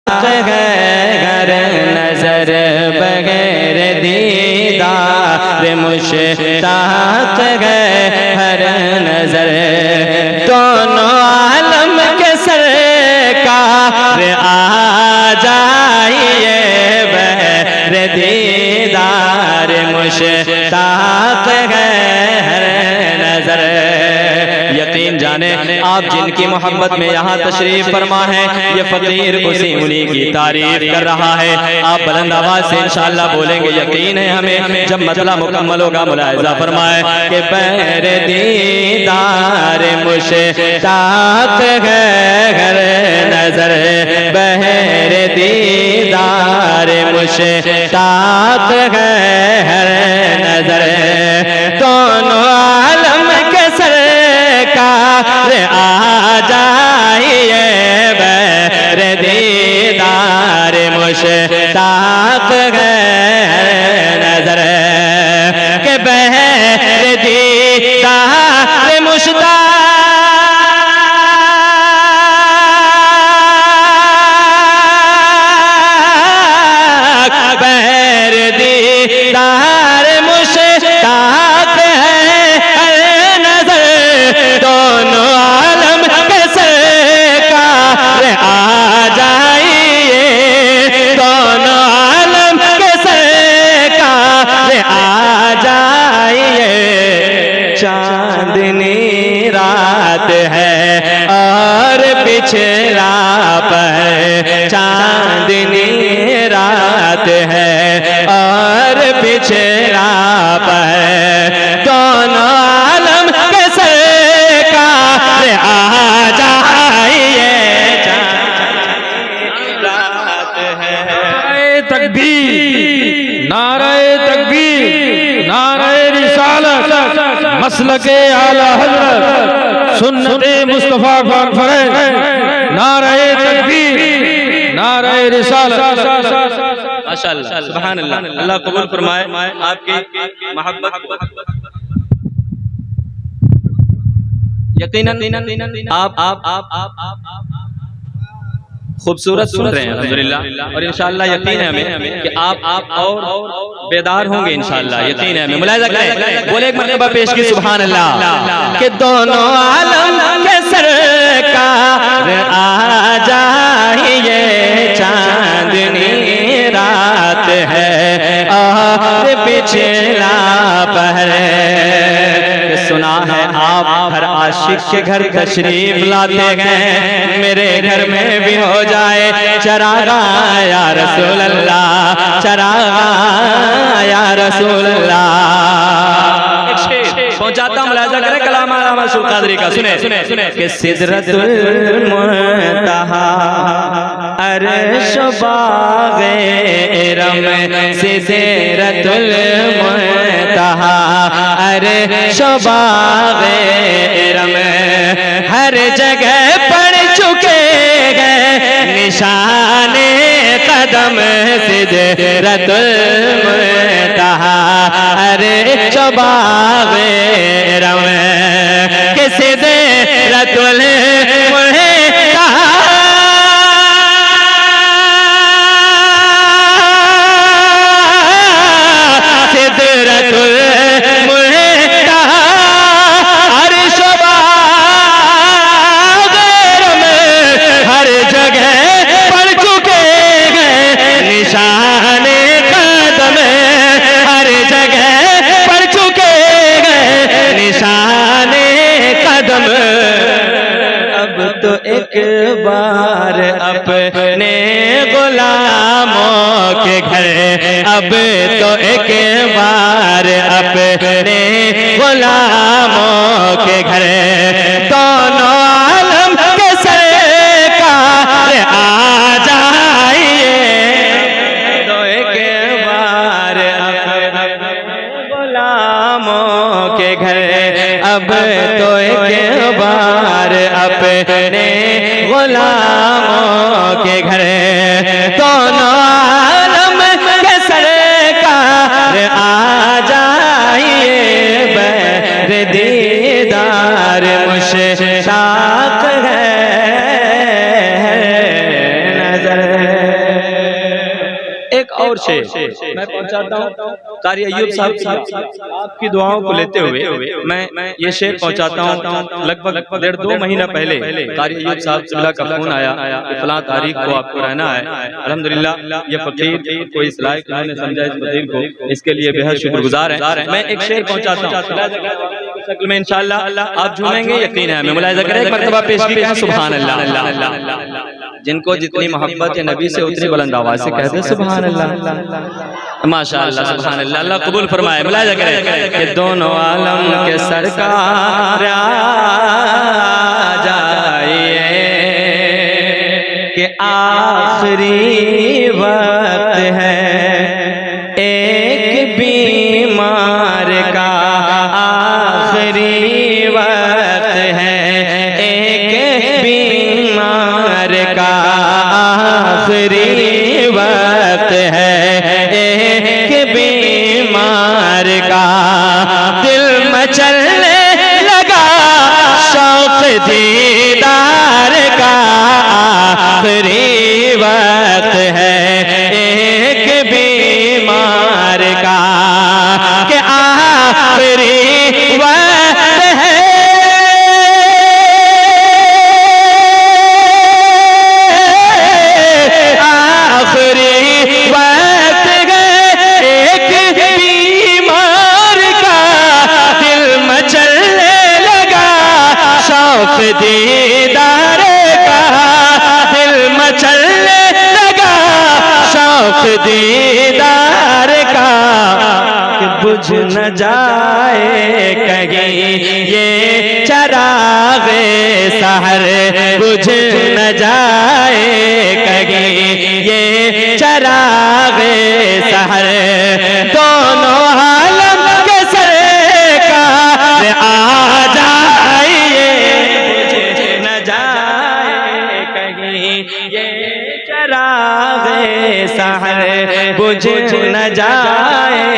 घर नजर बगैर दीदार मुश्ताक है हर नजर। दोनों आलम के सरकार आ जाइए बगैर दीदार मुश्ताक है हर नजर। यकीन जाने आप जिनकी मोहब्बत में यहाँ तशरीफ फरमा है, ये फकीर उसी उन्हीं की तारीफ कर रहा है। आप बुलंद आवाज से इंशाअल्लाह बोलेंगे, यकीन है हमें जब मतला मुकम्मल होगा। मुलाहिजा फरमाए कि बहर दीदार मुश्ताक है हर नजर, बहर दीदार मुश्ताक है हर नजर। दोनों आलम के सरकार आ जाइए बहर दीदार मुश्ताक है नजर के बहर दीदार मुश्ताक बहर दीदार मुश्ताक है हर नजर। दोनों आलम के सरकार आ जाइए, दोनों आलम के सरकार आ जाइए। चांदनी रात है और पिछला पहर, चांदनी रात है और पिछला पहर। दोनों आलम के सरकार आ जाइए, चांदनी रात है। तकबीर, नारे तकबीर, नारे रिसालत, मसलके आला हज़रत, सुन्नते मुस्तफा कॉन्फ्रेंस। नारे तकबीर, नारे रिसालत। माशाअल्लाह, सुभान अल्लाह। अल्लाह कबूल फरमाए आपकी मोहब्बत को। यकीनन आप खूबसूरत सुन रहे हैं अल्हम्दुलिल्लाह, और इंशाअल्लाह यकीन है हमें कि आप और बेदार होंगे इंशाअल्लाह, यकीन है हमें। मुलाहिजा करें, बोले एक मरतबा पेश की सुभान अल्लाह कि दोनों आलम के सरकार आ जाइए। चांदनी रात है और पिछला पहर। सुना है आप हर आशिक के घर तशरीफ लाते हैं, मेरे घर में भी हो जाए चरागा या रसूल अल्लाह, चरागा या रसूल अल्लाह। एक शेर पहुंचाता हूं, मुलाहिजा करें कलाम अल्लामा शुल कादरी का। सुने कि सिदरतुल मुंतहा अर्श बाग़े रम, सिदरतुल मुंतहा अर्श बाग़े रम। हर जगह पड़ चुके हैं निशाने कदम, सिदरतुल मुंतहा अर्श बाग़े रम के सिदरतुल मुंतहा तो एक बार अपने गुलामों के घर, अब तो एक बार अपने गुलामों के घर। दोनों आलम के सरकार आ जाइए, तो एक बार अपने गुलामों के घर, अब तो एक बार अपने गुलामों के घर। दोनों आलम के सरकार आ जाइए बहर दीदार एक और शेर मैं पहुंचाता हूँ कारी अय्यूब साहब आपकी दुआओं को लेते हुए मैं ये शेर पहुंचाता हूँ। लगभग 1.5-2 महीना पहले कारी अय्यूब साहब का फोन आया, फलां तारीख को आपको रहना है। अल्हम्दुलिल्लाह ये फकीर को इस लायक उन्होंने समझा, इस फकीर को, इसके लिए बेहद शुक्रगुजार है। मैं एक शेर पहुंचाता हूँ शक्ल में, इंशाअल्लाह आप झूमेंगे, यकीन है हमें। मुलाहिजा करें, एक मर्तबा पेश किया, सुभान अल्लाह। जिनको जितनी मोहब्बत है नबी से उतनी बुलंद आवाज से कहते सुभान अल्लाह, माशाअल्लाह, सुभान अल्लाह। अल्लाह कबूल फरमाए। मुलाहिजा करें कि दोनों आलम के सरकार जाइए कि आखिरी वक्त है एक बीमार का, आखिरी वक्त है एक बीमार का, आखिरी वक्त है एक बीमार का। दिल मचलने लगा शौक दीदार का, आखिरी वक्त है एक बीमार का, कि आखिरी वक्त है दीदार का, दिल मचलने लगा शौक दीदार का, कि बुझ न जाए कहीं ये चरागे सहर, बुझ न जाए कहीं ये चरागे सहर। दोनों आलम के सरकार आ जाइए, ये चरागे सहर बुझ न जाए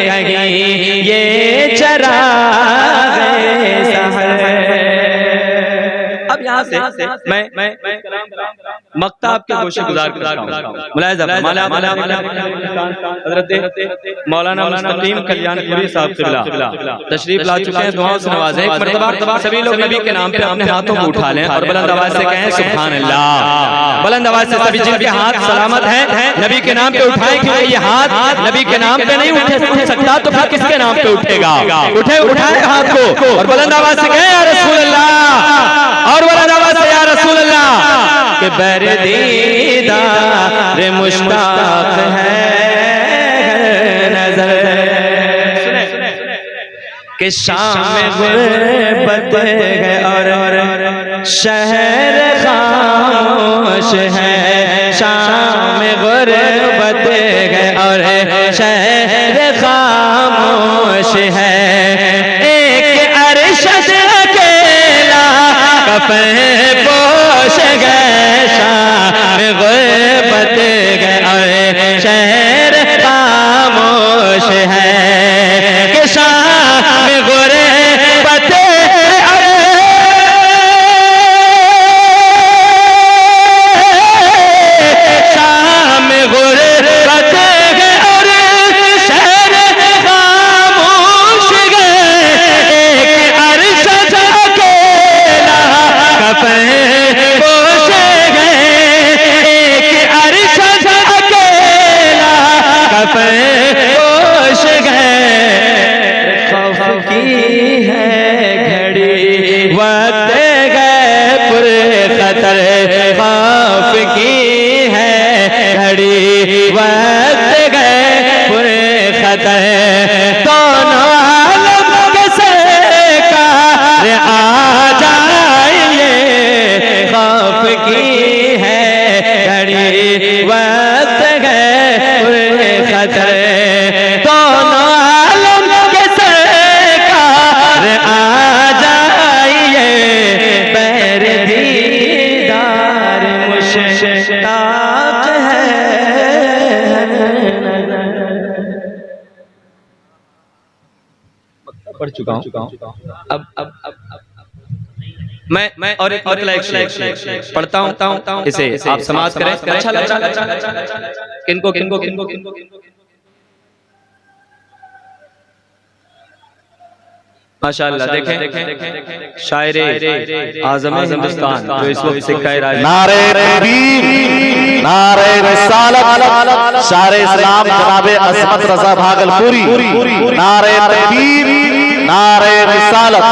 कहीं ये चरागे सहर। अब यहाँ से मैं मक्ताब के गोशे गुजार करता हूँ। मुलाहिजा हज़रत मौलाना मुस्तकीम कल्याणपुरी साहब क़िबला तशरीफ ला चुके हैं। दुआओं से नवाजें। एक मर्तबा सभी लोग नबी के नाम पे अपने हाथों को उठा लें और बुलंद आवाज से कहें सुभान अल्लाह। बुलंद आवाज से सभी जिनके हाथ सलामत हैं नबी के नाम पे उठाएं, क्योंकि ये हाथ नबी के नाम पे नहीं उठ सकता तो फिर किसके नाम पे उठेगा? उठाए हाथ को और बुलंद आवाज से कहें या रसूल अल्लाह, और बुलंद आवाज से या रसूल अल्लाह। कि बरदीदार मुश्ताक है नजर, कि शाम गुर्बत है और शहर खामोश है, शाम गुर्बत है और शहर खामोश है। एक अरशद अकेला कफन पोश गए, शाम गुर्बत है और शहर खामोश है, कि शाम गुर्बत शाम गुर्बत और शहर खामोश गए। एक अरशद अकेला कफन पोश गए, एक अरशद अकेला कफन पोश गए। खौफ की है घड़ी वक्त गए पुर खतर, खौफ की है घड़ी वक्त गए पुर खतर। दोनों आलम के सरकार आ जाइए, खौफ की है घड़ी वक्त गए पुर खतर। दोनों आलम के सरकार आ जाइए, पैर दीदार मुश्ताक है। पढ़ चुका हूँ। अब मैं और एक मतलब एक शेर पढ़ता हूँ, इसे आप समाप्त करें। अच्छा लगा किनको किनको किनको किनको माशाअल्लाह। देखें शायरे आज़म हिंदुस्तान जो इस वक्त सिक्का राज नारे तकबीर, नारे रिसालत, शारे इस्लाम जनाबे अज़मत रज़ा भागलपुरी, नारे तकबीर, नारे रिसालत।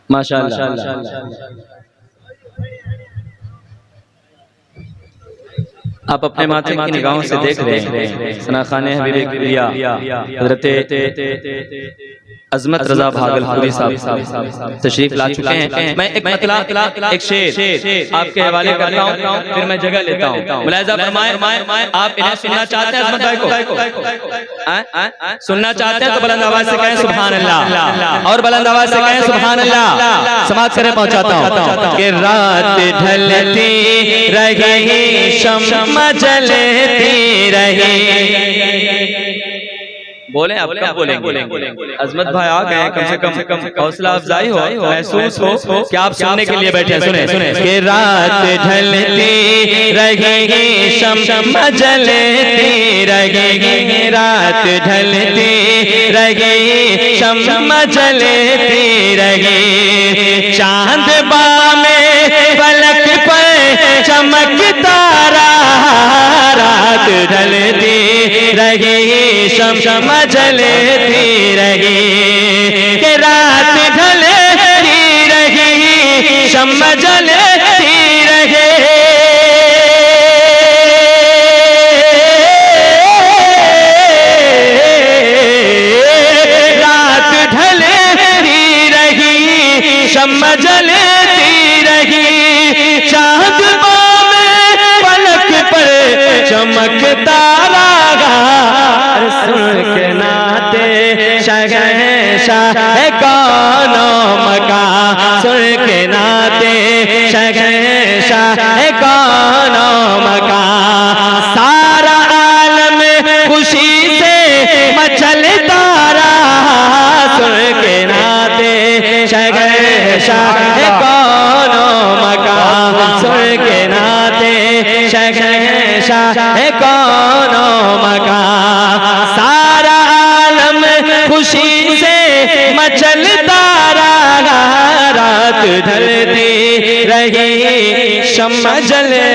माशाअल्लाह। आप अपने माथे की निगाहों से देख रहे हैं सनाखाने हबीब किबरिया हज़रत अज़मत रज़ा भागलपुरी साहब तशरीफ ला चुके हैं। मैं एक मतलब एक शेर आपके हवाले करता हूँ, फिर मैं जगह लेता हूँ। मुलाहिज़ा फरमाएं, आप इन्हें सुनना चाहते हैं अज़मत भाई को? सुनना चाहते हैं तो बुलंद आवाज से कहें सुभान अल्लाह, और बुलंद आवाज से कहें सुभान अल्लाह। समाज करे पहुंचाता हूँ कि रात ढलती रही शम्मा जलती रही। बोले आप कब बोलेंगे? अज़मत भाई आ गए, कम से कम हौसला अफजाई हो, महसूस हो कि आप सुनने के लिए बैठे। सुने कि रात ढलती रहेगी शम्मा जलती रहेगी, रात ढलती रहेगी शम्मा जलती रहेगी, चांद बामे पलक पर चमकता रात ढलती रहेगी शम्मा जलती रहेगी, कि रात ढलती रहेगी शम्मा जलती रहेगी। रात ढलती रही शम्मा जलती रही, चांद में पलक पर चमकता सुन के नाते शहंशाह कौनो मकान, सुन के नाते शहंशाह कौनो मकान, सारा आलम खुशी से मचलता रहा, सुन के नाते शहंशाह कौनो मकान, सुन के नाते शहंशाह कौनो मकान, सारा आलम खुशी से मचलता रहा, रात ढलती रही शम्मा जले